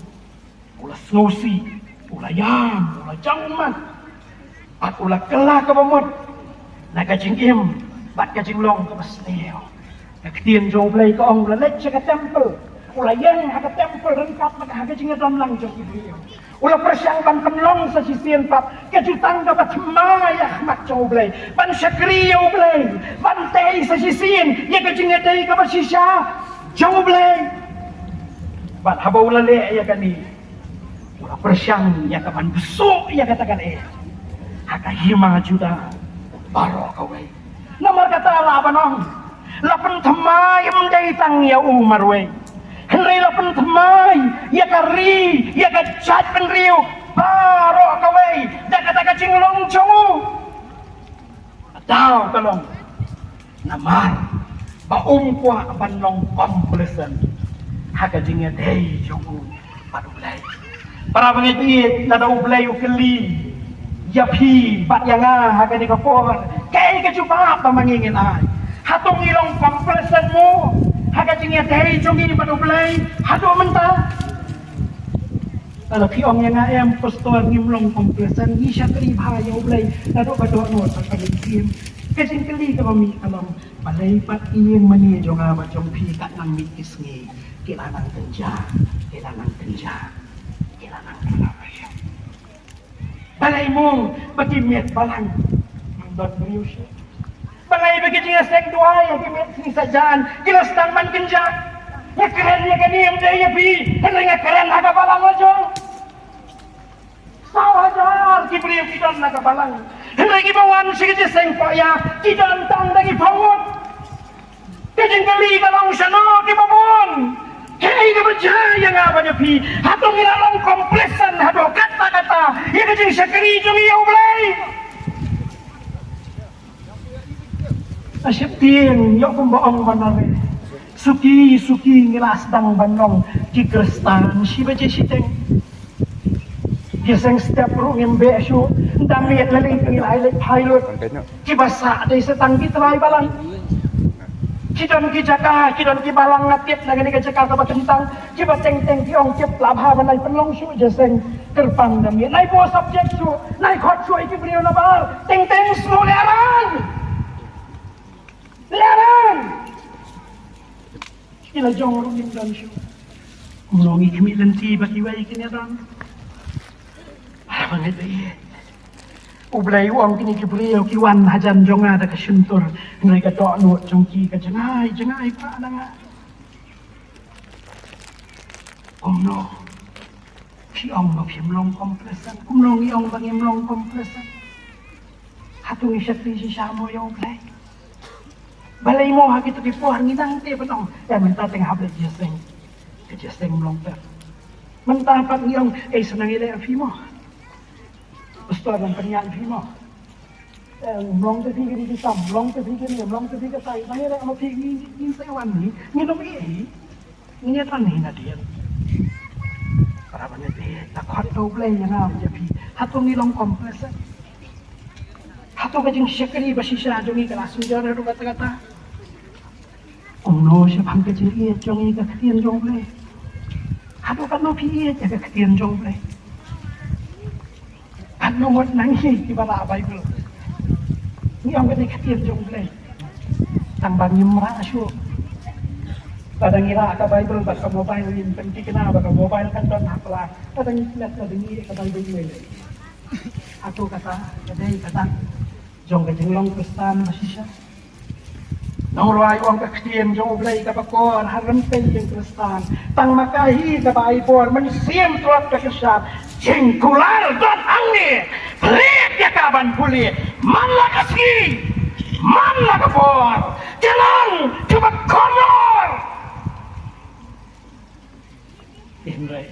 ula snosi ula yam ula jangman bat ula kelah ka bamut na ka jingim bat ka jinglong ka basneo ka tien jong play ka ong ula lech ka temple ula yang ka temple rengkat maka ka jingadon lang jong ibriyo ulah persiangkan penlong sa sisian pap kejutang dapat maya mak coblay ban syakriyo blay bantay sa sisian ya kejingatay kapat sisya coblay ban habaw lali ya kani ulah persiang ya kapan besok ya katakan hakahima juda baro kaway namar kata labanong lapan thamay menjahitang ya umarway Henry lapan temai, ya kari, ya kajat penriu, baro kawai, dah kata kacing longcong. Tahu kalong, namar, baum kuah banlong komplesen, hakajingnya deh jongu, padu belai. Para pengikut, nada ublai ukeli, ya pi, bat yang hakani kapor, kay kecupa pamangingin ay, hatung ilong komplesenmu. Haga jingnya dari jongi ni pada belai, hadu mentah. Kalau kiong yang ayam postor ngimlong komplesan, ni syakri bahaya belai, lalu pada no sampai sim. Kesin kali kalau mi kalau balai pat ieng mani jonga macam pi kat nang mitis ni, kilanang tenja, kilanang kenapa? Balai mu bagi miat balang, mandot berius. Balai begitu ya sek doa yang kimet sini sajaan jelas tangman kenjak ya keren ya kan yang dia pi hendak keren naga balang aja sawajar kibri kita naga balang hendak ibawan sikit sengkok ya kita antang lagi bangun kejeng kali kalau sana kibabon kei ke berjaya ngapa pi hatu ngilalong komplesan hatu kata-kata ya kejeng syakri jung ya ulai asyik ting, yok pembohong banare. Suki ngilas dang banong ki kristan si baca siteng. Dia seng setiap ru ngembe syu, ndang liat laling ngilai lek pilot. Ki basa dei setang ki trai balang. Ki don ki jaka, ki don ki balang ngatip nagani ka jaka ka batentang, ki bateng-teng ki ong cip labha banai penlong syu je seng terpang dam ye. Nai po subjek syu, nai khot syu iki brio na bal. Teng-teng semua learan. Laran, kila jong rungin dan syu, mulongi kami lenti bagi wai kini dan, apa ngai deh, Ublay uang kini kibriyo kiwan hajan jonga da kasyuntur ngai ka tok nu jongki ka jengai pa nanga no khi ông mà phim long compression cũng long i ông bằng em long compression hatu ni syakti si samo yo play balai mo ha gitu dipuar nginang te penong ya minta tengah habis jeseng long per mentah pat ngiong senang ile afimo Ustaz dan penyan fimo long te tiga di sam long te tiga ni long te tiga sai nanya dak mau pergi ni sai wan ni no ni tan ni na dia para banyak dia tak hot do play yang am jadi hatu ni long kompresor hatu kajing syakri basisha jongi kelas sujara ru kata-kata no siya pang kajing iya jongi ka ketian jong play hatu kan no pi iya jaga ketian jong play kan no ngot nangi di bara Bible ni ang ketian jong play tambang nyemra asyo Kadang ngira ka Bible baka mobile yin penting kena baka mobile kan don hakla kadang ilat na dingi ka Bible ni aku kata kadai kata jong ka jenglong kristan masisya nang roay ang ka Christian jong blay ka pakor haram pe yung kristan tang makahi ka Bible man siem tuat ka kisya jengkular don angni lihat ya kaban puli man la kasih man la kapor jalan coba kolor Henry,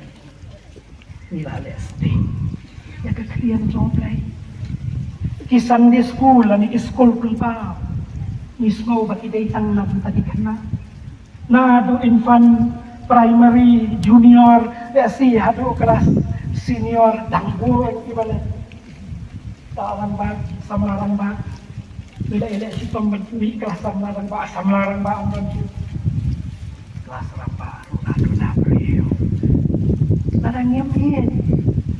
nila lesting. Ya kekalian jomplay. Ki Sunday school, ani school priba. Mismo baki datang na tadi kana. Na do infant, primary, junior, ya si hadu kelas senior danggur ibale. Talang ba, samalarang ba. Bila ile si pembeli kelas samalarang ba amban. Kelas rapa, adu na beliau. Kadang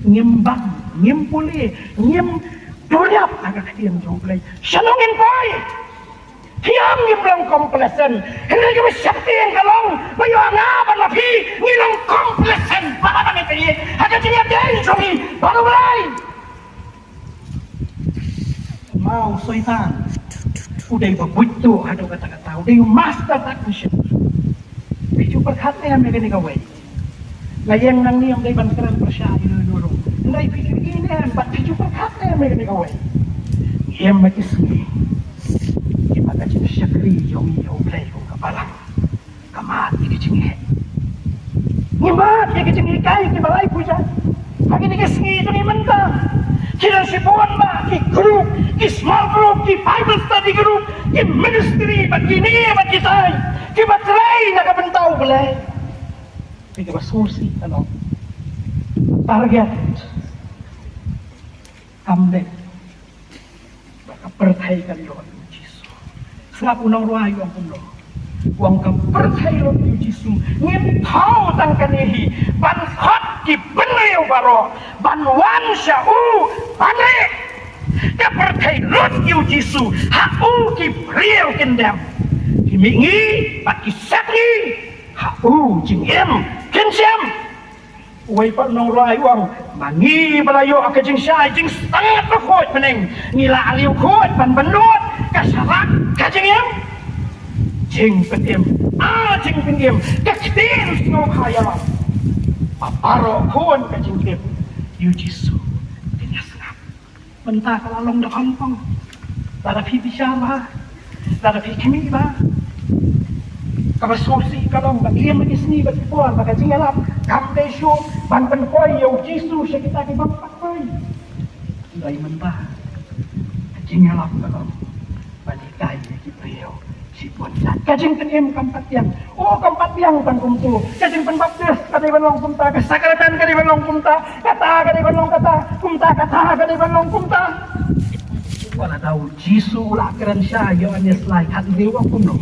ngiem bang, ngiem puli, ngiem duriap agak ketian jomplay. Shalongin boy, hiam ngiem long komplesen. Henry kami syakti yang kalong, bayo angaban lapi, ngilong komplesen. Baka bang ito yun, agak jingap din jongi, baru mulai. Mau soitan, udah bebutu, ada kata-kata, udah master technician. Itu berkata yang mereka gawai. Layang nang niyang day bantaran persya inuluro. Nday pikir ini empat tujuh perkata yang mereka gawai. Yang makismi. Ibaga jin syakri yung play kong kapalang. Kamat ikicinghe. Ngimat ikicinghe kay kibalay puja. Pag inikisngi ito ni manda. Kilang sipuan ba ki group, ki small group, ki Bible study group, ki ministry, ba't kini, ba't kitay, ki batlay nakabentaw balay. Hindi ba susi, ano? Target. Kambing. Baka pertay ka nilo ang Jisu. Sa unang ruhayo ang puno. Huwag kang pertay lo ang Jisu. Ngin tao tang kanihi. Banhot ki benayaw baro. Banwan siya banri. Ka pertay lo ang Jisu. Hau ki priyaw kindem. Kimingi, pakisakni. Hau jingem. Kinsiam, uway pa nang rai uang, mangi balayo ang kajing siya, jing sangat bakot maning, nila aliw kot, panbanot, kasarak, kajing yam, jing penim, jing penim, kakitin snow kaya, paparo kon kajing lim, yu Jisu, tinyasanap, benta kalalong na kampang, larapi bisya ba, larapi kimi ba, Kabasosi kalong bagian magisni bagpuan bagajingalap kamdesyo ban penpoy yo Jisu siya kita di bangpakpoy dai mentah kajingalap kalong balikay di priyo si pondan kajing tenem kampatiang kampatiang pan kumtu kajing penbaptis kadai banong kumta kasakratan kadai banong kumta kata kadai banong kata kumta kadai banong kumta wala daw Jisu ulah keren siya yo anyes like hat dewa kuno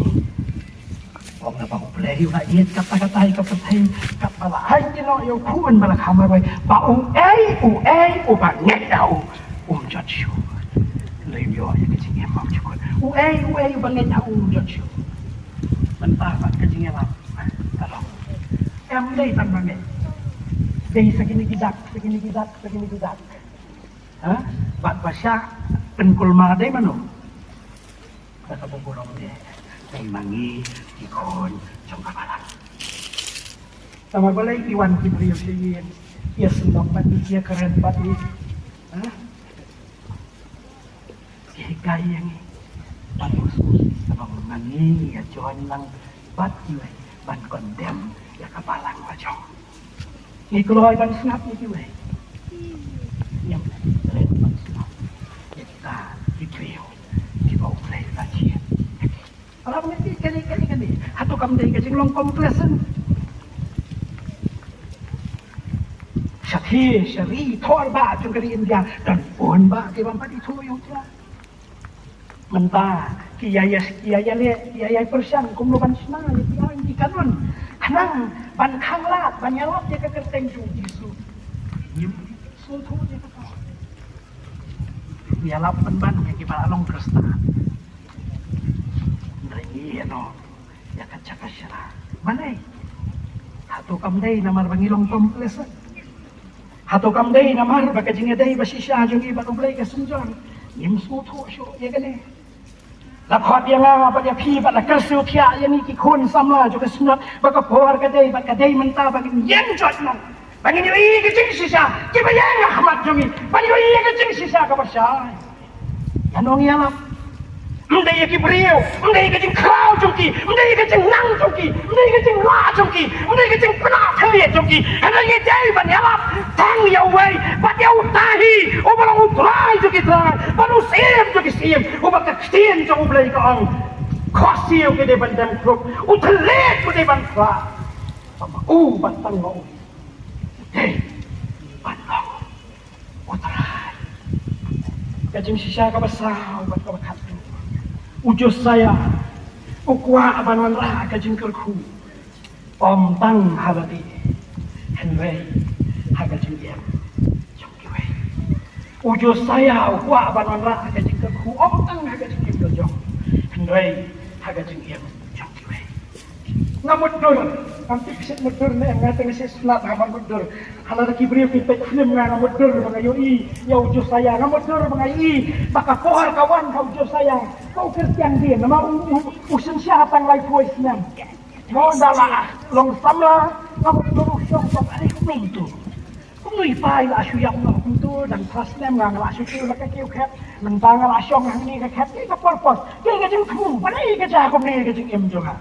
Huwag na pakuplay yung naiit kata-katay kapatay kapalahay kino yung kuwan malakamarway uay, upangay daw judge you layo yung kajing emang cukun uay, upangay daw judge you mantapat kajing emang talong day tanbangay day sa ginigidak ha? bat pasya penkulma day mano kata bubulong dia ay mangi ikon jong kabalan sama balay iwan kibriyo siya iya sendok pati iya keren pati hikay yang patus sama mangi ya johan lang bat iwe ban kondem ya kabalang wajong ni keluar ban snap ni iwe yang keren ban snap ya kita kibriyo di bawah play lagi alam ni kani hatu kam day kajing long komplesen syakhi syari thor ba jung kali India dan pun ba ke bang padi thu yung cha mentah kiai persian kumluban sna ni kiai di kanon hanang ban khanglat ban yalop dia ke kerteng ju jisu yim su thu dia ka yalap ban yang kibala long krista ndai no ya kaca syara manai hatu kam dai namar bangilong kompleks hatu kam dai namar bakajing dai basisya jung iba ublay ka sunjang nim su thu shu ya gane la khot yang apa dia phi ba la kersu thia ya ni ki khon samla jo ka sunat ba ka por ka dai menta ba yen jot no bangin yo i ka jing sisa ki ba yang ahmad jung i ba yo i ka jing sisa ka basya anong yalap Mendai ki beriau, mendai ki jing kau jongki, mendai ki jing nang jongki, mendai ki jing la jongki, mendai ki jing pena thai jongki. Hendak ye jai ban yalap, tang yau wei, bat yau tahi, ubalang utrai jongki trai, banu sim jongki sim, ubak kestien jong ublai ka ong. Khosiu ke de ban dam kruk, utelet ke de ban kra. Sama ban tang mau. Hei, ban long, utrai. Kajing sisa ka basau, ban ka bakat. Ujus saya ukwa abanwan ra kajing kerku om tang halati henwei hagajing yam jongkiwei ujus saya ukwa abanwan ra kajing kerku om tang hagajing yam jong henwei hagajing yam jongkiwei ngamudur nanti bisa mudur ne ngateng si sunat haman mudur halada kibriyo pipet film ngamudur bangayoi ya ujus saya ngamudur bangayi baka pohar kawan kau ujus saya kau kertian dia nama usun siapa yang lain voice nya mau dalah long samla ngamudur syong balik mintu kumui pai la asyu yang ngamudur dan trasnya ngala asyu tu la kakiu khat nang la syong hang ni ka khat ki ka purpose ki ka jing thum panai ka ja kom ni ka jing em jonga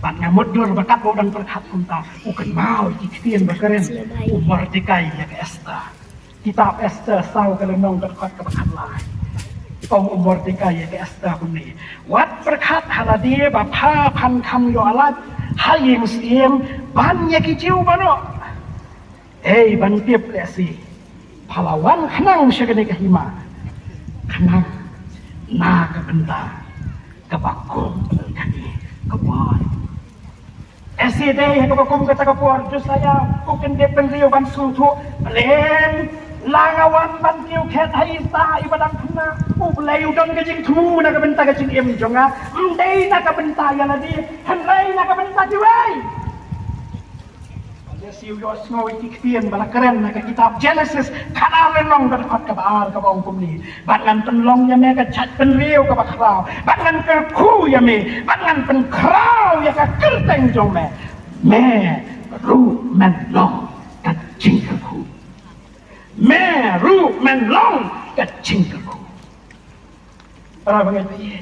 ban ngamudur bakat bau dan berkat unta ukan mau dikitian berkeren umur dikai ya ke Esther kitab Esther sau kalau nong berkat kebakat lain kau umur dikai ya ke Esther kuni wat berkat haladia bapa pan kam yo alat haying siem ban ya kiciu bano ban tiap lesi pahlawan kenang syagani kahima kenang na kebenta kebakung kani kebal SCD kebakum kata kapur jus saya kuken de penrio ban sutu len langawan ban kiu khet haista ibadang thuna ublai udon kajing thu na kabenta kajing em jonga mdei na kabenta ya ladi hanrai na kabenta diwei dia siu yo snow iktian bala keren na kitab Genesis kana lenong berkat kabar ka bang kumni bangan penlong ya me ka chat penrio ka bakrau bangan ke khu ya me bangan pen krau ya ka kerteng jong me ru men long ka chingka khu me ru men long ka chingka khu para bangai pi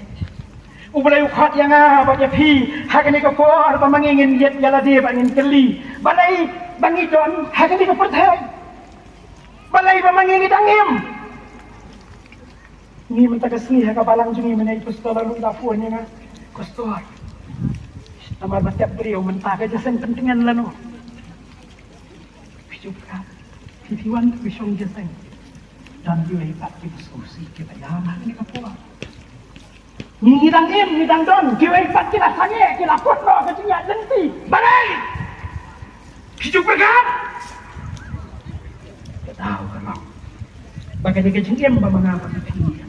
ublai ukhat yang apa ya pi hakani ka por ba mangingin yet yala de bangin keli balai bangi don hakani ka perthai balai ba mangingin dangim ni menta kasni ha ka balang juni menai pistol lalu da fuanya na kostor nama batiap beliau menta ka jasen pentingan lanu pijuka piwan pisong jasen dan dia ibat diskusi kita ya ni ka por ni dang em ni dang don kiwai pat kila sange kila potno ka jinya lenti balai hidup berkat tahu kalau bagai dia jengem ba mangapa ka piya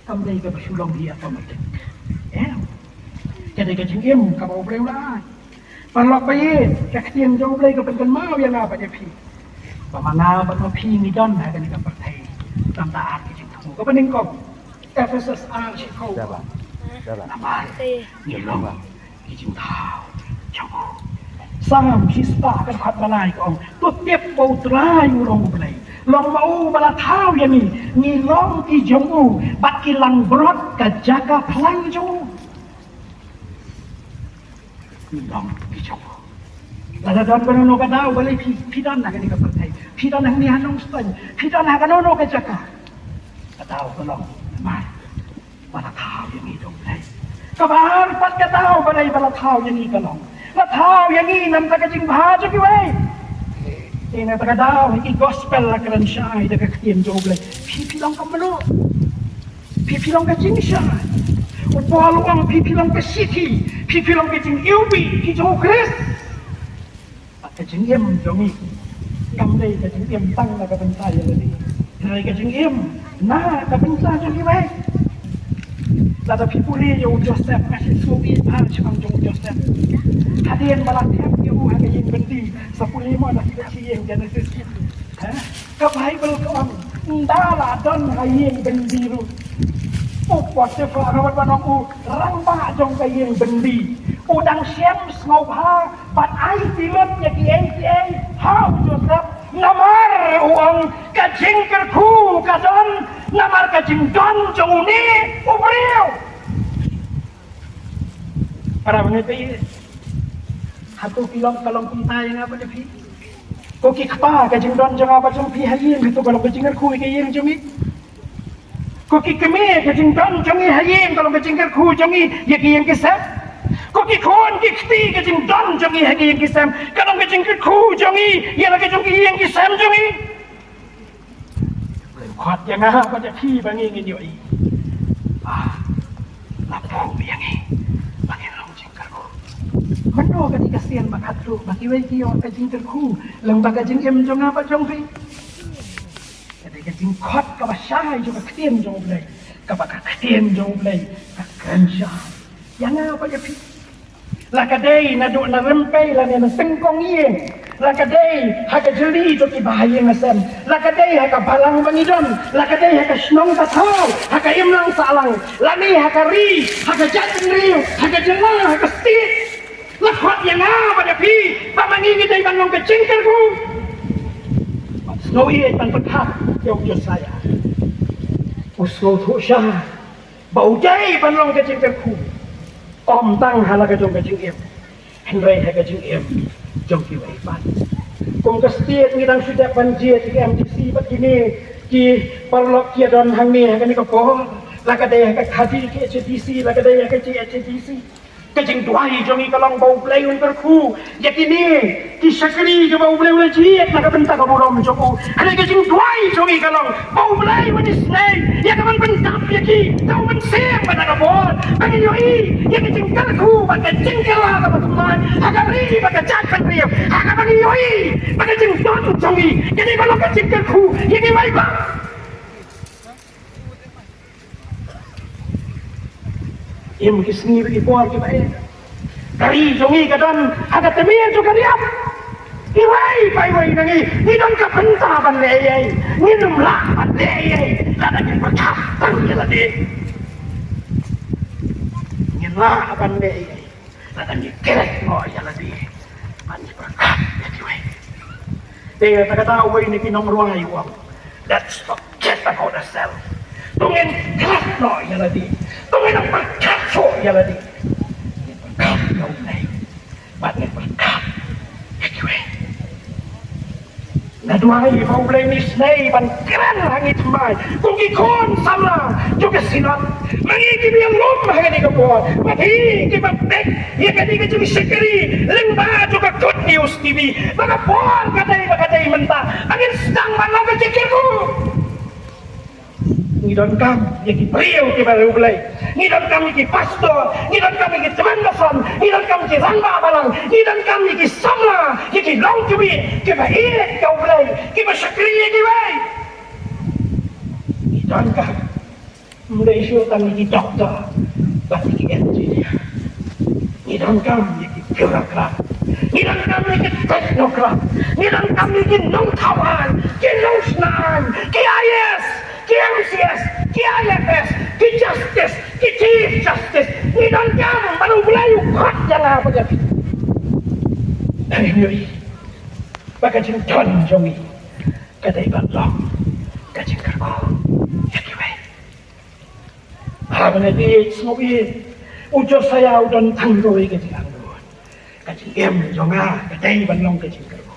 kamdai ka basulong dia pamatik kada ka jengem ka mau breu la palok bayi ka kien jong blai ka penkan mau yang apa dia pi Pamanga ba't maphi ni don ha kani ka perthai tam taat ki jing thu ka paning ko Ephesus ar chi ko namal nyolong ki jing thao chong sam hispa kan khat balai ko tu tiep bau trai urong blai long mau bala thao yani ni long ki jong u bat ki lang brot ka jaga phlang jo ni long ki jong Lada don banono ka daw balay pidan na kani ka perthai pidan ang ni hanong stan pidan na kanono ka jaka ka daw balong naman bala thao yani dong blai kabar pat ka daw balay bala thao yani kalong la thao yani nam ta ka jing bha jo ki wei ina ta ka daw ki gospel la kan shai da ka kien jo blai pilong ka mano pilong ka jing shai upalong pilong ka city pilong ka jing yubi ki jo kris cái chứng em giống như cầm đây cái chứng em tăng là cái bên sai rồi đi rồi cái chứng em na cái bên sai cho như vậy là ta phi puli yêu Joseph cái sự suy nghĩ phá trong trong Joseph hadian malah thép yêu hay cái gì bên đi sapuli mà là cái gì em Genesis hả cái Bible cái ông đã là don hay gì bên đi luôn buat sekolah kawan panongku rambah jong kaya bendi udang siam snowha bat ai tilot ya kiai how Joseph namar uang kajing kerku kadon namar kajing don jong ni ubriu para mengerti satu kilong kalong pinta yang apa depi koki kapa kajing don jong apa jong pi hayin itu kalau kajing kerku kaya jong ni Koki kami kajing don jongi hayim kalau kajing kerku jongi yaki yang kisam. Koki kon kikti kajing don jongi yaki yang kisam. Kalau kajing kerku jongi ya lagi jongi yang kisam jongi. Kuat yang apa pada pi bangi ini yoi. Lapu yangi bangi long jing kerku. Mano kati kasihan makatru bagi wei kio kajing kerku lembaga jing em jong apa jongi. Cái chính khót các bạn sai cho các tiền cho này các bạn các tiền cho này các cần sai yang apa ya là cái đây là độ là rempey là nên là tinh con yên là cái đây hay cái jeli cho cái bài yang xem là cái đây hay cái balang bangidon là cái đây hay cái snong tathau hay cái im lang salang là ni hay cái ri hay cái jat riu hay cái jela hay cái stick là khót yang apa ya pak mangi kita bangun ke cingkelku Snow iet ban berkat yang Josiah. Usno thu sha. Bau jai ban long ke jing ku. Om tang hala ke jong ke jing em. Henry ha ke jing em. Jong ki wei ban. Kum ke stiet ni dang sudah ban je ti MTC bat kini ki parlok kia don hang ni ha ke ni ko ko. La ka de ha ke khadi ke HTC la ka de ha ke HTC. Kajing tuai jongi kalong bau play untuk ku yakini ki sakri ke bau play ulah jiet nak bentak ke burom joku ada kajing tuai jongi kalong bau play wani snake ya kaman bentak yaki tau ben sem pada ke bol bagi yoi ya kajing kalku pakai jengkela ke teman agari pakai cacat riu agak bagi yoi pakai jeng don jongi jadi kalau kajing kalku yaki baik bang Im kisni bagi buat kita dari jongi kadon agak temien juga diam iwai pai nangi ni don ka benta ban le ni num la ban le la da berkah tang ya lade ni la ban le la da ni kerek no ya lade ban berkah ya kiwai te ta kata wai ni kinong ruang ayu let's forget about ourselves tungin kerek no ya lade tungin berkah so ya lade berkah no nei ban berkah ya kiwai na duai mau boleh misnai ban keren hangit mai kuki kon samla juga sinat mangiki biang lom hangit ke buat mati ke batek ya kadi ke cumi sekeri lengba juga good news TV maka buat katai mentah angin sedang mana ke cikirku ngidon kam ya ki priau ke baru boleh ngidon kam ki pastor ngidon kam ki teman basan ngidon kam ki ramba balang ngidon kam ki samla ki long cumi ke baik kau boleh ki basakri ki baik ngidon kam mulai syutan ki doktor lagi ki engineer ngidon kam ki bureaucrat ngidon Ngilang kami ke teknokrat, ngilang kami ke nongtawan, ke nongsenam, ke IS, ke MCS, ke IFS, ke Justice, ke Chief Justice, ngilang kami baru belayu kot yang apa jadi. Anyway, baka jing John Jongi, kadai banlong, kajing kerko, anyway. Habis ini semua ujo saya udah tangguh ke jilang doon. Kajing jonga, kadai banlong kajing kerko.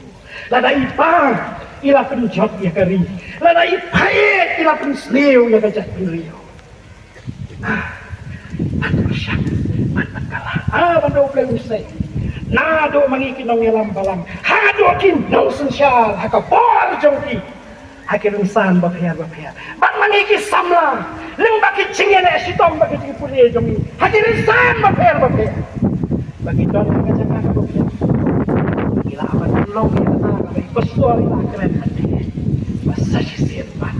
Lada ipang, ila penjot ya kari. Lada ipae, ila pensliu ya kajak penliu. Mantul syak, mantul kalah. Bandau play usai. Nado mangikinong yalam balam. Hado kinong sensyal, hakapor jongki. Akhirnya san bapayar. Bat mangiki samlang. Leng baki cingin esitong baki cingin pulih jongi. Akhirnya san bapayar. Bagi don kajak bapayar. Gila amat long ya kata. Bagi pesuar ila keren hati. Masa sisir ban.